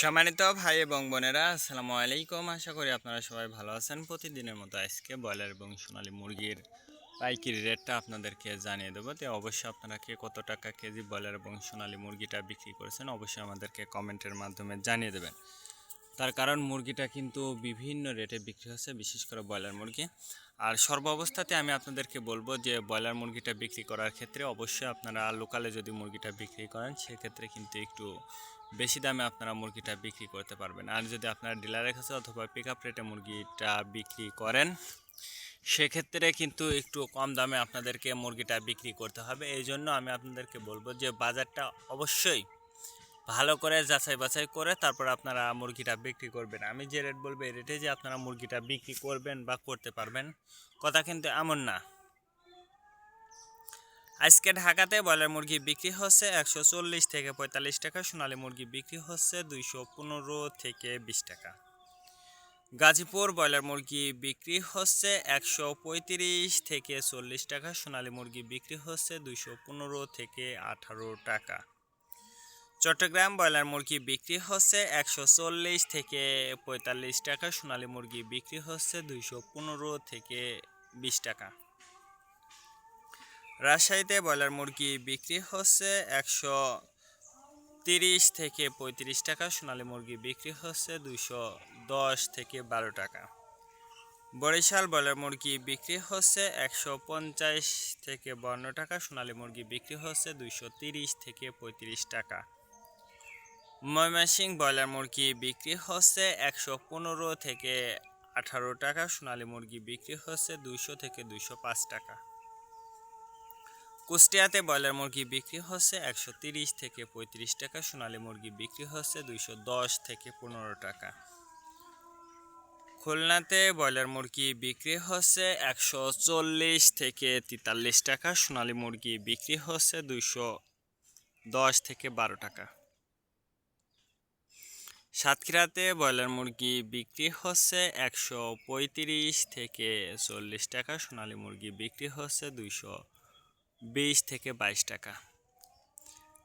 সম্মানিত ভাই এবং বোনেরা, আসসালামু আলাইকুম। আশা করি আপনারা সবাই ভালো আছেন। প্রতিদিনের মতো আজকে ব্রয়লার এবং সোনালী মুরগির পাইকারি রেটটা আপনাদেরকে জানিয়ে দেবো। তো অবশ্যই আপনারা কে কত টাকা কেজি ব্রয়লার এবং সোনালী মুরগিটা বিক্রি করেছেন অবশ্যই আমাদেরকে কমেন্টের মাধ্যমে জানিয়ে দেবেন। তার কারণ মুরগিটা কিন্তু বিভিন্ন রেটে বিক্রি হচ্ছে, বিশেষ করে ব্রয়লার মুরগি। আর সর্বাবস্থাতে আমি আপনাদেরকে বলবো যে ব্রয়লার মুরগিটা বিক্রি করার ক্ষেত্রে অবশ্যই আপনারা লোকালে যদি মুরগিটা বিক্রি করেন সেক্ষেত্রে কিন্তু একটু বেশি দামে আপনারা মুরগিটা বিক্রি করতে পারবেন। আর যদি আপনারা ডিলারের কাছে অথবা পিক আপ রেটে মুরগিটা বিক্রি করেন সেক্ষেত্রে কিন্তু একটু কম দামে আপনাদেরকে মুরগিটা বিক্রি করতে হবে। এই জন্য আমি আপনাদেরকে বলবো যে বাজারটা অবশ্যই ভালো করে যাচাই বাছাই করে তারপর আপনারা মুরগিটা বিক্রি করবেন। আমি যে রেট বলবো এই রেটে যে আপনারা মুরগিটা বিক্রি করবেন বা করতে পারবেন কথা কিন্তু এমন না। আজকে ঢাকাতে ব্রয়লার মুরগি বিক্রি হচ্ছে 140 থেকে 45 টাকা, সোনালী মুরগি বিক্রি হচ্ছে 215 থেকে 20 টাকা। গাজীপুর ব্রয়লার মুরগি বিক্রি হচ্ছে 135 থেকে 40 টাকা, সোনালী মুরগি বিক্রি হচ্ছে 215 থেকে 18 টাকা। চট্টগ্রাম ব্রয়লার মুরগি বিক্রি হচ্ছে 140 থেকে 45 টাকা, সোনালী মুরগি বিক্রি হচ্ছে 215 থেকে 20 টাকা। রাজশাহীতে ব্রয়লার মুরগি বিক্রি হচ্ছে 130 থেকে 35 টাকা, সোনালী মুরগি বিক্রি হচ্ছে 210 থেকে 12 টাকা। বরিশাল ব্রয়লার মুরগি বিক্রি হচ্ছে 150 থেকে 52 টাকা, সোনালী মুরগি বিক্রি হচ্ছে 230 থেকে 35 টাকা। ময়মনসিংহ ব্রয়লার মুরগি বিক্রি হচ্ছে 115 থেকে 18 টাকা, সোনালী মুরগি বিক্রি হচ্ছে 200 থেকে 205 টাকা। কুষ্টিয়াতে ব্রয়লার মুরগি বিক্রি হচ্ছে 130 থেকে 35 টাকা, সোনালী মুরগি বিক্রি হচ্ছে 210 থেকে 15 টাকা। খুলনাতে ব্রয়লার মুরগি বিক্রি হচ্ছে 140 থেকে 43 টাকা, সোনালী মুরগি বিক্রি হচ্ছে 210 থেকে 12 টাকা। সাতক্ষীরাতে ব্রয়লার মুরগি বিক্রি হচ্ছে 135 থেকে 40 টাকা, সোনালী মুরগি বিক্রি হচ্ছে 220 থেকে 22 টাকা।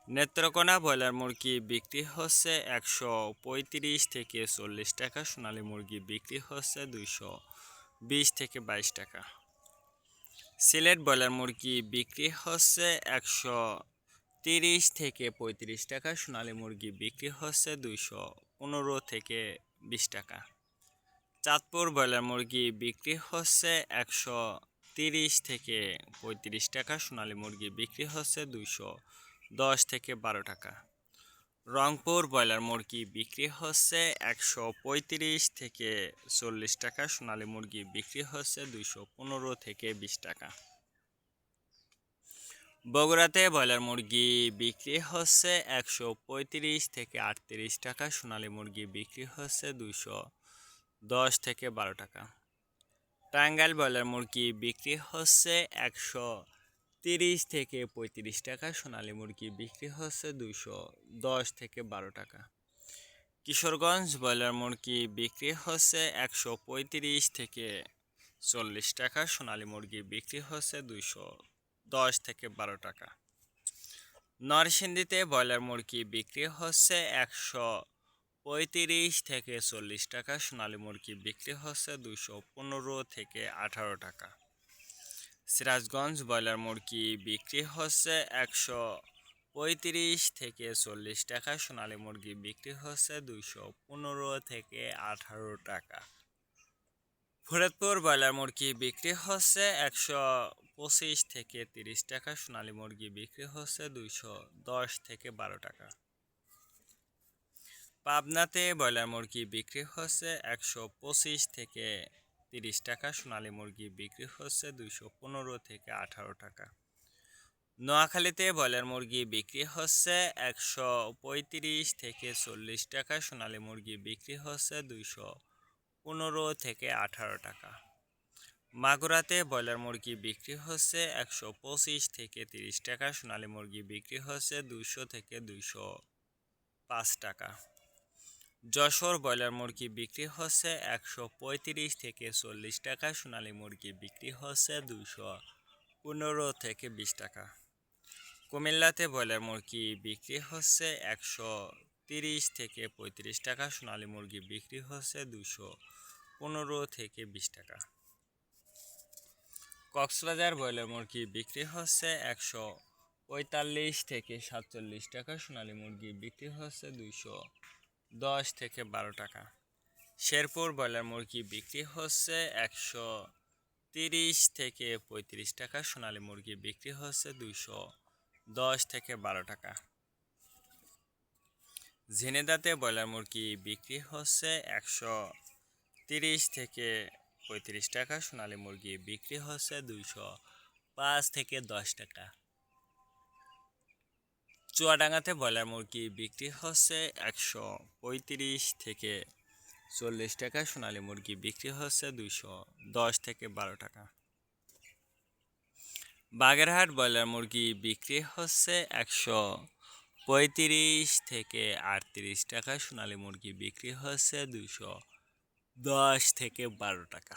নেত্রকোনা ব্রয়লার মুরগি বিক্রি হচ্ছে 135 থেকে 40 টাকা, সোনালী মুরগি বিক্রি হচ্ছে 220 থেকে 22 টাকা। সিলেট ব্রয়লার মুরগি বিক্রি হচ্ছে 130 থেকে 35 টাকা, সোনালী মুরগি বিক্রি হচ্ছে 215 থেকে 20 টাকা। চাঁদপুর ব্রয়লার মুরগি বিক্রি হচ্ছে 130 থেকে 35 টাকা, সোনালী মুরগি বিক্রি হচ্ছে 210 থেকে 12 টাকা। রংপুর ব্রয়লার মুরগি বিক্রি হচ্ছে 135 থেকে 40 টাকা, সোনালী মুরগি বিক্রি হচ্ছে 215 থেকে 20 টাকা। বগুড়াতে ব্রয়লার মুরগি বিক্রি হচ্ছে 135 থেকে 38 টাকা, সোনালী মুরগি বিক্রি হচ্ছে 210 থেকে 12 টাকা। টাঙ্গাইল ব্রয়লার মুরগি বিক্রি হচ্ছে 130 থেকে 35 টাকা, সোনালী মুরগি বিক্রি হচ্ছে 210 থেকে 12 টাকা। কিশোরগঞ্জ ব্রয়লার মুরগি বিক্রি হচ্ছে 135 থেকে 40 টাকা, সোনালী মুরগি বিক্রি হচ্ছে 210 থেকে 12 টাকা। নরসিংদীতে ব্রয়লার মুরগি বিক্রি হচ্ছে 135 থেকে 40 টাকা, সোনালী মুরগি বিক্রি হচ্ছে 215 থেকে 18 টাকা। সিরাজগঞ্জ ব্রয়লার মুরগি বিক্রি হচ্ছে 135 থেকে 40 টাকা, সোনালী মুরগি বিক্রি হচ্ছে 215 থেকে 18 টাকা। ফরিদপুর ব্রয়লার মুরগি বিক্রি হচ্ছে 125 থেকে 30 টাকা, সোনালী মুরগি বিক্রি হচ্ছে 210 থেকে 12 টাকা। পাবনাতে ব্রয়লার মুরগি বিক্রি হচ্ছে 125 থেকে 30 টাকা, সোনালী মুরগি বিক্রি হচ্ছে 215 থেকে 18 টাকা। নোয়াখালীতে ব্রয়লার মুরগি বিক্রি হচ্ছে 135 থেকে 40 টাকা, সোনালী মুরগি বিক্রি হচ্ছে 215 থেকে 18 টাকা। মাগুরাতে ব্রয়লার মুরগি বিক্রি হচ্ছে 125 থেকে 30 টাকা, সোনালী মুরগি বিক্রি হচ্ছে 200 থেকে 205 টাকা। যশোর ব্রয়লার মুরগি বিক্রি হচ্ছে 135 থেকে 40 টাকা, সোনালী মুরগি বিক্রি হচ্ছে 215 থেকে 20 টাকা। কুমিল্লাতে ব্রয়লার মুরগি বিক্রি হচ্ছে 30 থেকে 35 টাকা। সোনালী মুরগি বিক্রি হচ্ছে 215 থেকে 20 টাকা। কক্সবাজার ব্রয়লার মুরগি বিক্রি হচ্ছে 145 থেকে 47 টাকা। সোনালী মুরগি বিক্রি হচ্ছে 210 থেকে 12 টাকা। শেরপুর ব্রয়লার মুরগি বিক্রি হচ্ছে 130 থেকে 35 টাকা। সোনালী মুরগি বিক্রি হচ্ছে 210 থেকে 12 টাকা। ঝিনেদাতে ব্রয়লার মুরগি বিক্রি হচ্ছে 130 থেকে 35 টাকা। সোনালী মুরগি বিক্রি হচ্ছে 205 থেকে 10 টাকা। চুয়াডাঙ্গাতে ব্রয়লার মুরগি বিক্রি হচ্ছে 135 থেকে 40 টাকা। সোনালী মুরগি বিক্রি হচ্ছে 210 থেকে 12 টাকা। বাগেরহাট ব্রয়লার মুরগি বিক্রি হচ্ছে 135 থেকে 38 টাকা। সোনালী মুরগি বিক্রি হচ্ছে 210 থেকে 12 টাকা।